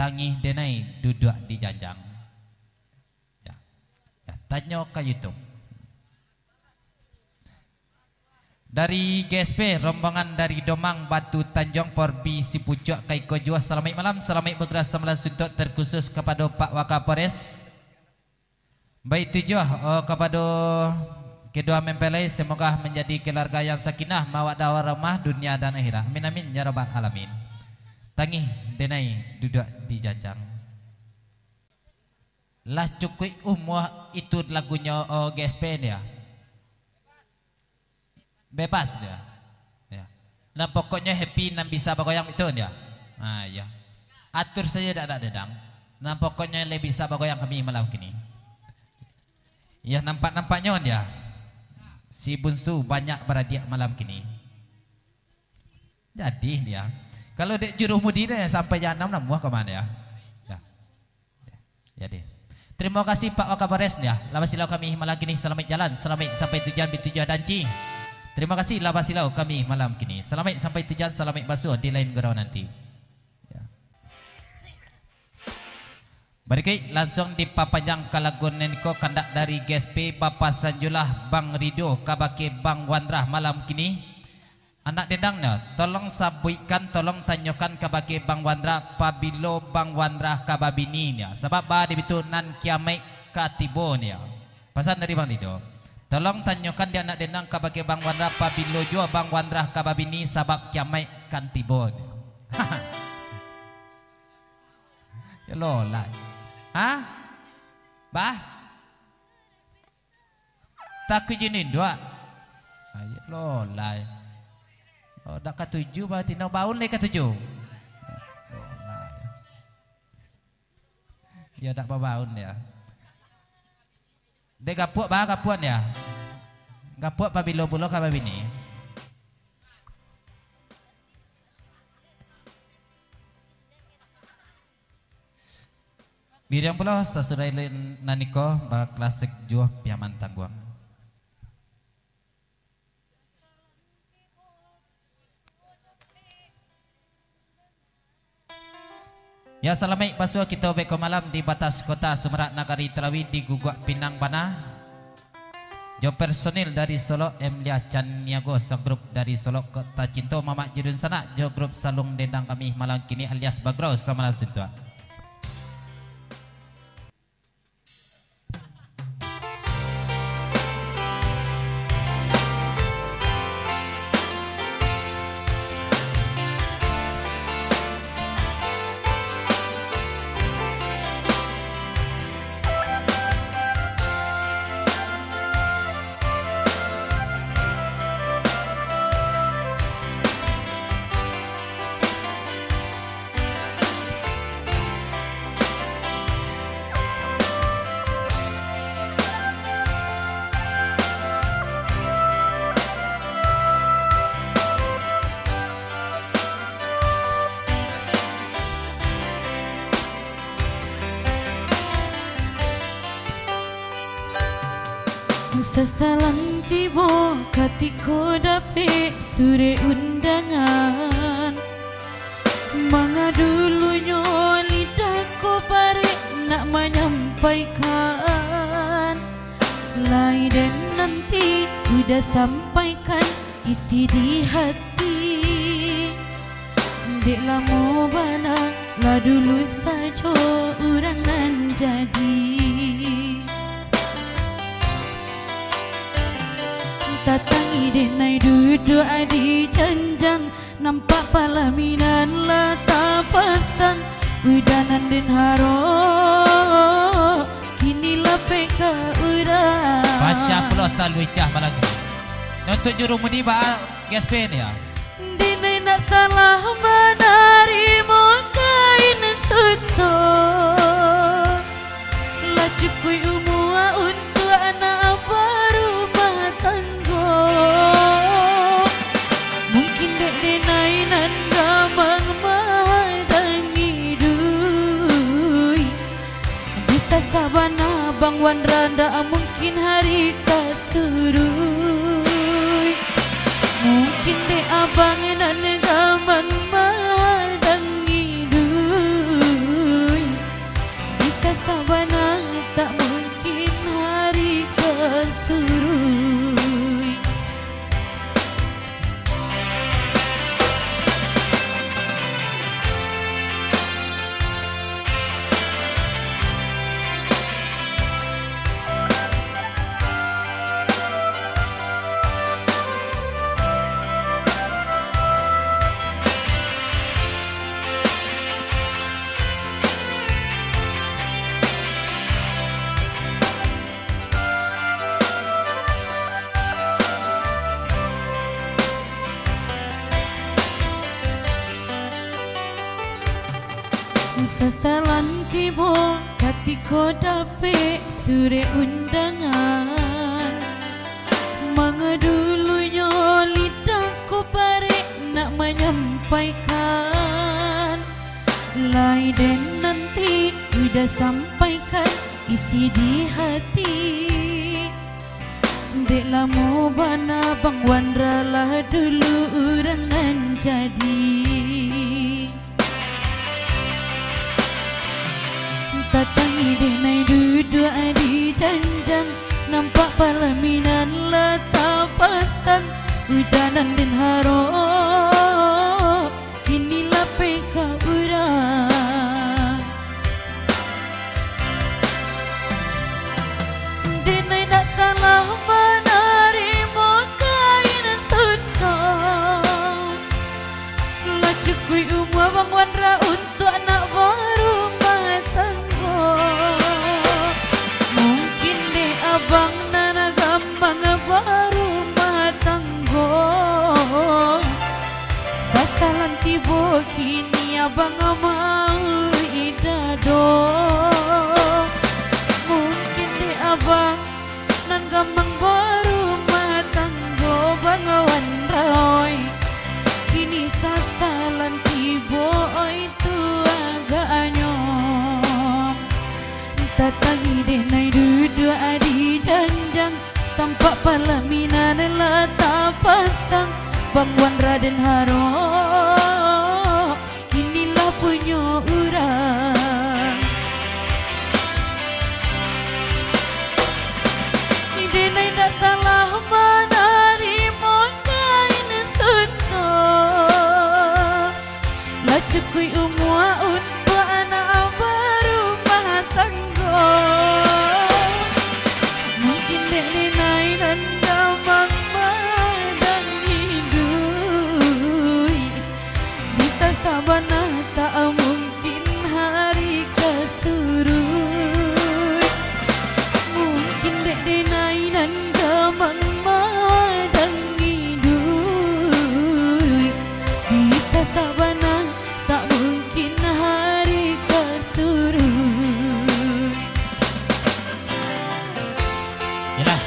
Tangih denai duduk di janjang. Ya. Ya, tanya ke YouTube. Dari GSP, rombongan dari Domang Batu Tanjung Porbi Sipucuk Kaiko Jua. Selamat malam, selamat bergerak semalam suntuk terkhusus kepada Pak Wakapolres. Baik tujuh kepada kedua mempelai, semoga menjadi keluarga yang sakinah mawaddah warahmah dunia dan akhirat. Amin amin ya rabbal alamin. Tangih denai duduk di janjang. Lah cukup umur itu lagunya GSP dia. Bebas dia. Ya. Dan pokoknya happy dan bisa bagoyang itu dia. Ah ya. Atur saja tak ada dedang. Dan pokoknya lebih bisa bagoyang kami malam kini. Ya nampak-nampaknya dia. Si Bunsu banyak beradik malam kini. Jadi dia. Kalau dek juruh mudi dia sampai jam 6 namuah kemana ya? Ya. Jadi. Terima kasih Pak Wakapolres ya. Lawas silau kami malam kini selamat jalan, selamat sampai tujuan bitujuh danci. Terima kasih lawas silau kami malam kini. Selamat sampai tujuan, selamat basuh di lain gerau nanti. Ya. Baik, langsung dipapajang ke lagu Nenko kandak dari GSP Bapak Sanjulah Bang Rido kabake Bang Wandrah malam kini. Anak dedangnya, tolong sabuikan, tolong tanyakan kabake Bang Wandrah pabilo Bang Wandrah kababininya. Sebab bah dibitu nan kiamai katibonya. Pesan dari Bang Rido. Tolong tanyakan dia anak dedang kabake Bang Wandrah pabilo jua Bang Wandrah kababini sebab kiamai kantibon. Ya lola. Hah? Bah? Tak kejinin dua. Ayo lola. Oh, dak ketujuh berarti nak baun lagi ketujuh. Ya dak baun ya. Dek gapuak bah gapuan ya. Gapuak pabilo pulo ka babini. Biriang pulo sesudah naniko bah klasik juah piaman tangguang. Ya selamat basuh kita beko malam di batas kota Semerak Nagari Terawi di Gugak Pinang Bana. Jo personil dari Solo Emlia Caniago, segrup dari Solo Kota Cinto Mamak Judun Sana, jo grup Salung Dendang kami malam kini alias Bagro sama Sintua. Sesalang tiba ketika dapet suri undangan. Manga dulunya lidahku parik nak menyampaikan. Lai dan nanti udah sampaikan isi di hati. Dek lama bana lah dulu saja urangan jadi. Tatangi denai duduk di janjang, nampak palaminan lah tak pasang. Udanan den haro kinilah peka udah. Baca pula talui cah malam ini. Untuk juru mudi bah GSP ni ya. Denai nak salah menerima kain suto. Lah cukup umur untuk anak baru matang. Mungkin dek denai nanda mengmadangi dui. Bisa sabana Bang Wandrah mungkin hari kasurui. Mungkin dek abang nanda mengmadangi dui. Sesalan tibo katiko dapet sure undangan. Manga dulunya lidahku parek nak menyampaikan. Lai dan nanti udah sampaikan isi di hati. Dek lamo bana Bang Wandra lah dulu urangan jadi. Tatangi denai duduk di janjang, nampak palaminan letak pasang udanan dan harap inilah peka urang. Denai tak salah menerima kain sunnah. Lah cukui umur Bang Wandra untuk anak baru matangga. Mungkin deh abang nana gampang baru matangga. Sasalan tiba kini abang mau idado. Mungkin deh abang nan gampang baru matangga Bang Wandra. Kini sasalan tiba itu agaknya. Tatangi denai duduk di janjang, tampak palaminan letak pasang Bang Wandra dan harap inilah punya urang. Denai tak salah menerima kain sunnah. Lah cukui umur untuk anak baru matangga. Mungkin dek denai dan gamang badan hidup. Bisa sabana tak mungkin hari kesurut. Mungkin dek denai dan gamang badan hidup. Bisa sabana tak mungkin hari kesurut. Yalah.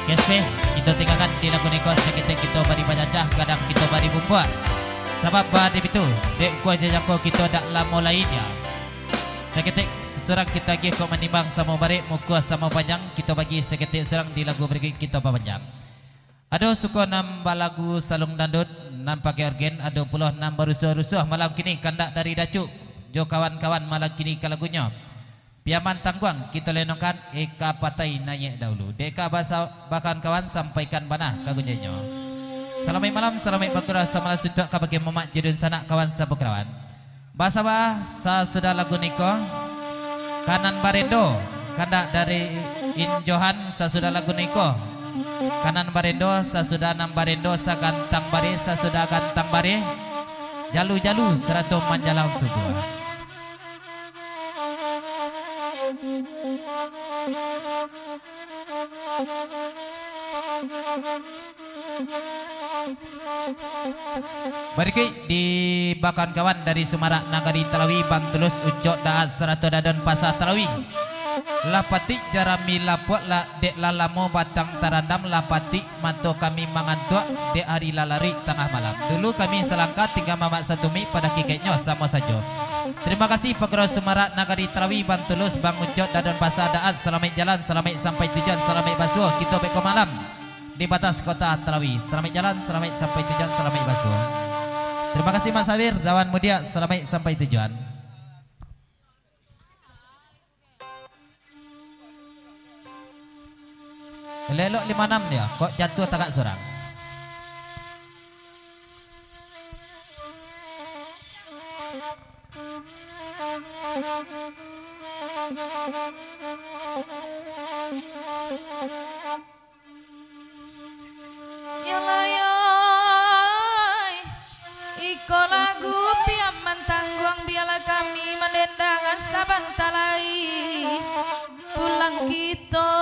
Kespe, kita tinggalkan di lagu niko seketik kita bari banyacah kadang kita bari bumbuat. Sebab pada itu, dek kuah jajako kita dak lama lainnya. Seketik serang kita gi kau menimbang sama barik muka sama panjang kita bagi seketik serang di lagu berikut kita panjang. Ada suka nambah lagu salung dandut nan pakai organ, ada puluh nambah rusuh-rusuh malam kini kandak dari dacuk. Jo kawan-kawan malam kini ke lagunya. Piaman tangguang kita lenongkan eka patai naik dahulu. Deka bahasa bahkan kawan sampaikan banah kagunjanya. Selamat malam, selamat bergerak sama sudah kabagi mamak jedun sanak kawan sabukrawan. Bahasa bah sa sudah lagu niko kanan barendo kandak dari Injohan sa sudah lagu niko. Kanan barendo sa sudah nam barendo sa gantang bare sa sudah gantang bare. Jalu-jalu seratus manjalang sebuah. Berikut di bakan kawan dari Sumarak Nagari Talawi Bantulus Ucok Daat Serato Dadan Pasar Talawi. Lapati jarami lapot la dek lalamo batang tarandam lapati manto kami mangantuak dek hari lalari tengah malam. Dulu kami selangkah tinggal mamak satumi pada kiketnya sama saja. Terima kasih Pegawai Sumarak Nagari Talawi Bantulus Bang Ucok Dadan Pasar Daat. Selamat jalan, selamat sampai tujuan, selamat basuh. Kita beko malam di batas kota Talawi. Selamat jalan, selamat sampai tujuan, selamat basuh. Terima kasih Mas Awir, Dawan Mudia, selamat sampai tujuan. Lelok 56 dia, kok jatuh tagak sorang. Yalayay, iko lagu piaman tangguang biarlah kami mendendang saban talai pulang kita.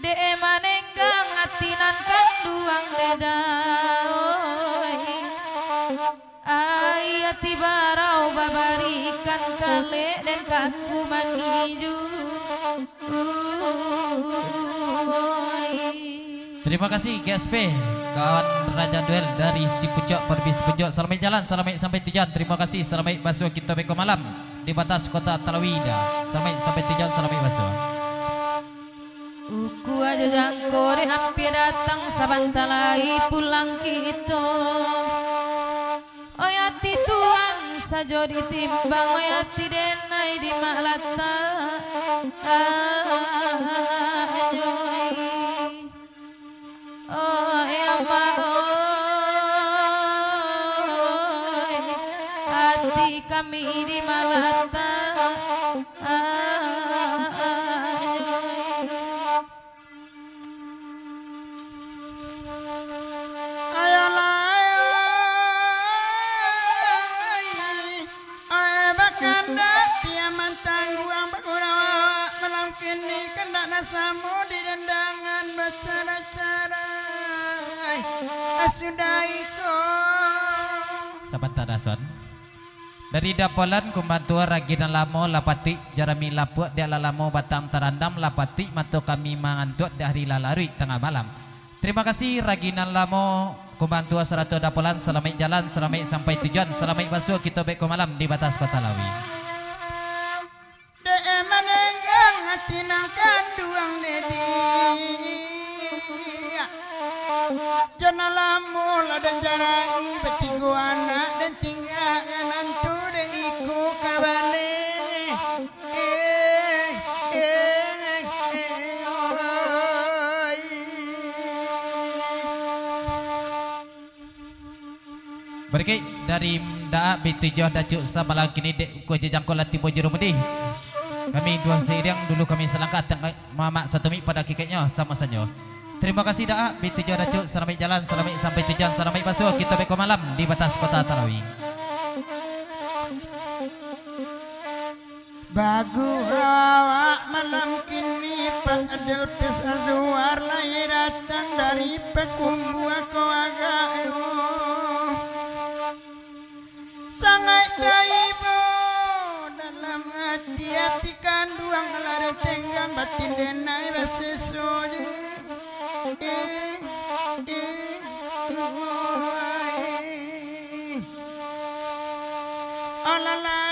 De manenggang atinan kanduang dedaoy hati barau babarikan kale dan kaku maniju. Terima kasih GSP kawan Raja Duel dari si Pucuk Perbis Pucuk. Selamat jalan, selamat sampai tujuan. Terima kasih, selamat basuh kita beko malam di batas kota Talawida. Selamat sampai tujuan, selamat basuh. Uku aja jangkore hampir datang sabantalai pulang kita. Oyati tuan sajo ditimbang, oyati denai di malata. Hati kami di malata. Samu di dendangan bacara-cara Asudaiko Sahabat Tadason dari Dapolan kumbantua Raginan Lamo lapati Jarami lapuk dia lalamo batang terandam lapati matu kami mangantuk dari lalarui tengah malam. Terima kasih Raginan Lamo kumbantua Seratu Dapolan. Selamat jalan, selamat sampai tujuan, selamat basuh kita beko malam di batas kota Lawi. Tinang kanduang dedi Jana lamu ladan jarai betigo anak dan tinggalkan antu de iku kabale Berkait dari daa bitujoh dacuk samalang kini dek ko jejangko latibo jerumudi. Kami dua seiring dulu kami selangkah Mama satu mik pada kiketnya sama saja. Terima kasih daa bitujoh dacuk, selamat jalan, selamat sampai tujuan, selamat basuh kita beko malam di batas kota Talawi. Bagu rawa malam kini Pak Adel Pes Azuar lahir datang dari Pekumbu aku agak sangat taibo dalam hati-hati kanduang lari tenggang batin denai basesoje alalai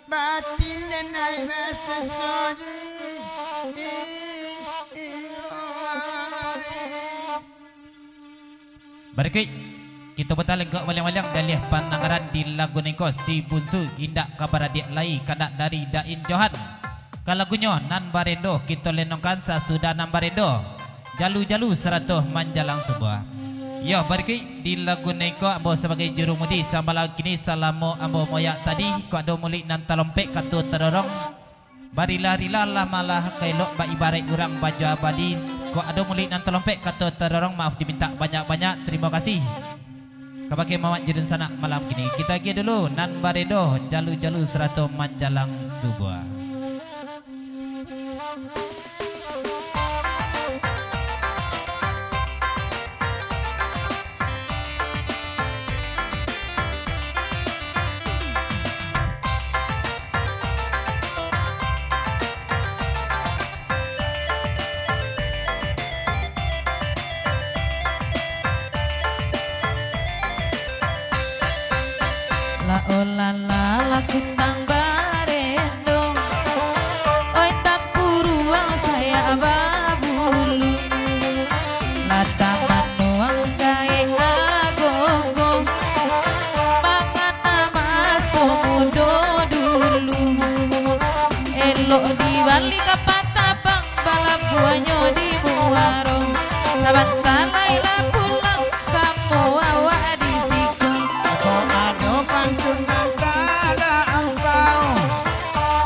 batin denai basesoje Berikut kita betal lengkap walang-walang dalih panangaran di lagu niko si bunsu indak kabar adik lai kanak dari Dain Johan. Kalagunyo nan barendo kita lenongkan sasudah nan barendo. Jalu-jalu 100 manjalang sebuah. Yo berikut di lagu niko ambo sebagai jurumudi samalang kini salamo ambo moyak tadi ko ado mulik nan talompek katu terorong. Barila-rila lah malah kailok ba ibarat urang baju abadi. Ko ada mulik nan telompek kata terorong maaf diminta banyak-banyak. Terima kasih. Kabake Mamat Jedun sana malam kini. Kita pergi dulu nan baredo jalu-jalu 100 manjalang subuh. La kutang barendo, oi tampuruang saya babulu, la tamanuang kai agogo, mangan nama somudo dulu, elok di balik kapatabang balap buahnya di buarong, sabantalai la pulang semua awak di siku. Ado pantun antara engkau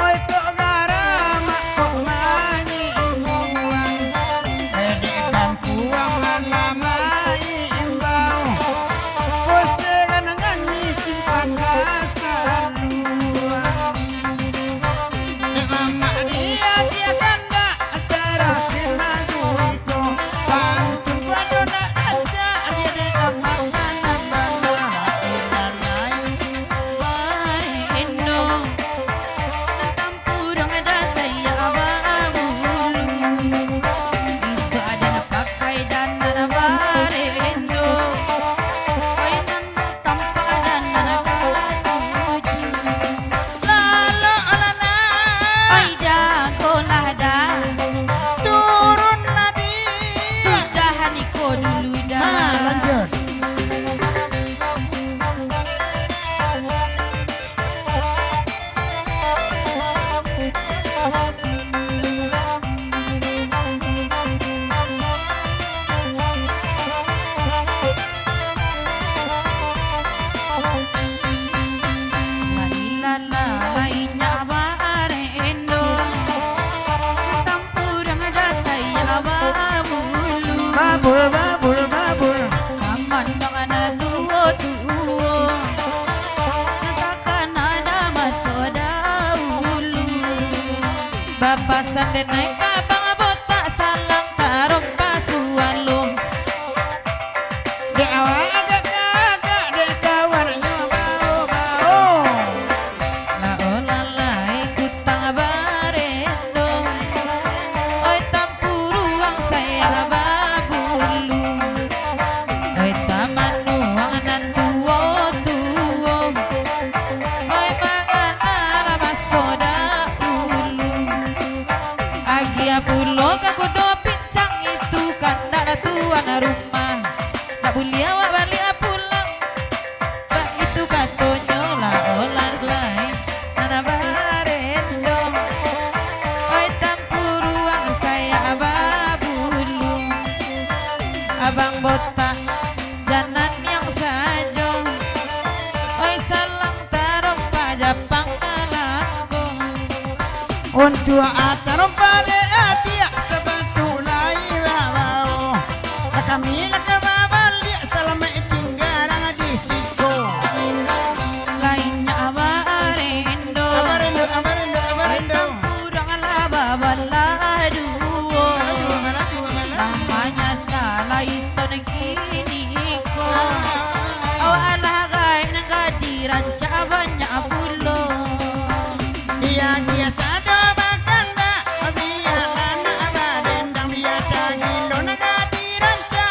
oi kok garam kok manyi imuang pedikan kuang lan lamai imbau bosengan nganyi simpan kasar luang mama dia kanda acara kena duiko pantun pada den naik kabang botak salang tarom pasualum. De awal agak kagak de kawan bau-bau. La olala ikut tang barendo. Oi tampuruang saya babulu. Oi tamanuang nan tuo-tuo. Oi mangan alamas soda ulu. Agia pulo kakudo pincang itu kanda tuan rumah. Tak boleh awak balik pulang. Bak itu katonyo la olah lain nana barendo. Oi tampuruang saya babulu. Abang botak janan yang sajo. Oi salang tarom pajapang alangko. Untuk atarom pare adia sebetulai bau. Kami nak balik selama tinggalan di situ. Lainnya abarendo. Abarendo. Kurang laba baladuo. Namanya salah ison kini ko. Awak alagay ng kadiran ca banyak pulo. Dia sado bakanda, dia anak badendang dia tagilo nagadiran ca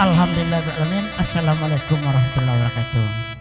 Alhamdulillah. Assalamualaikum warahmatullahi wabarakatuh.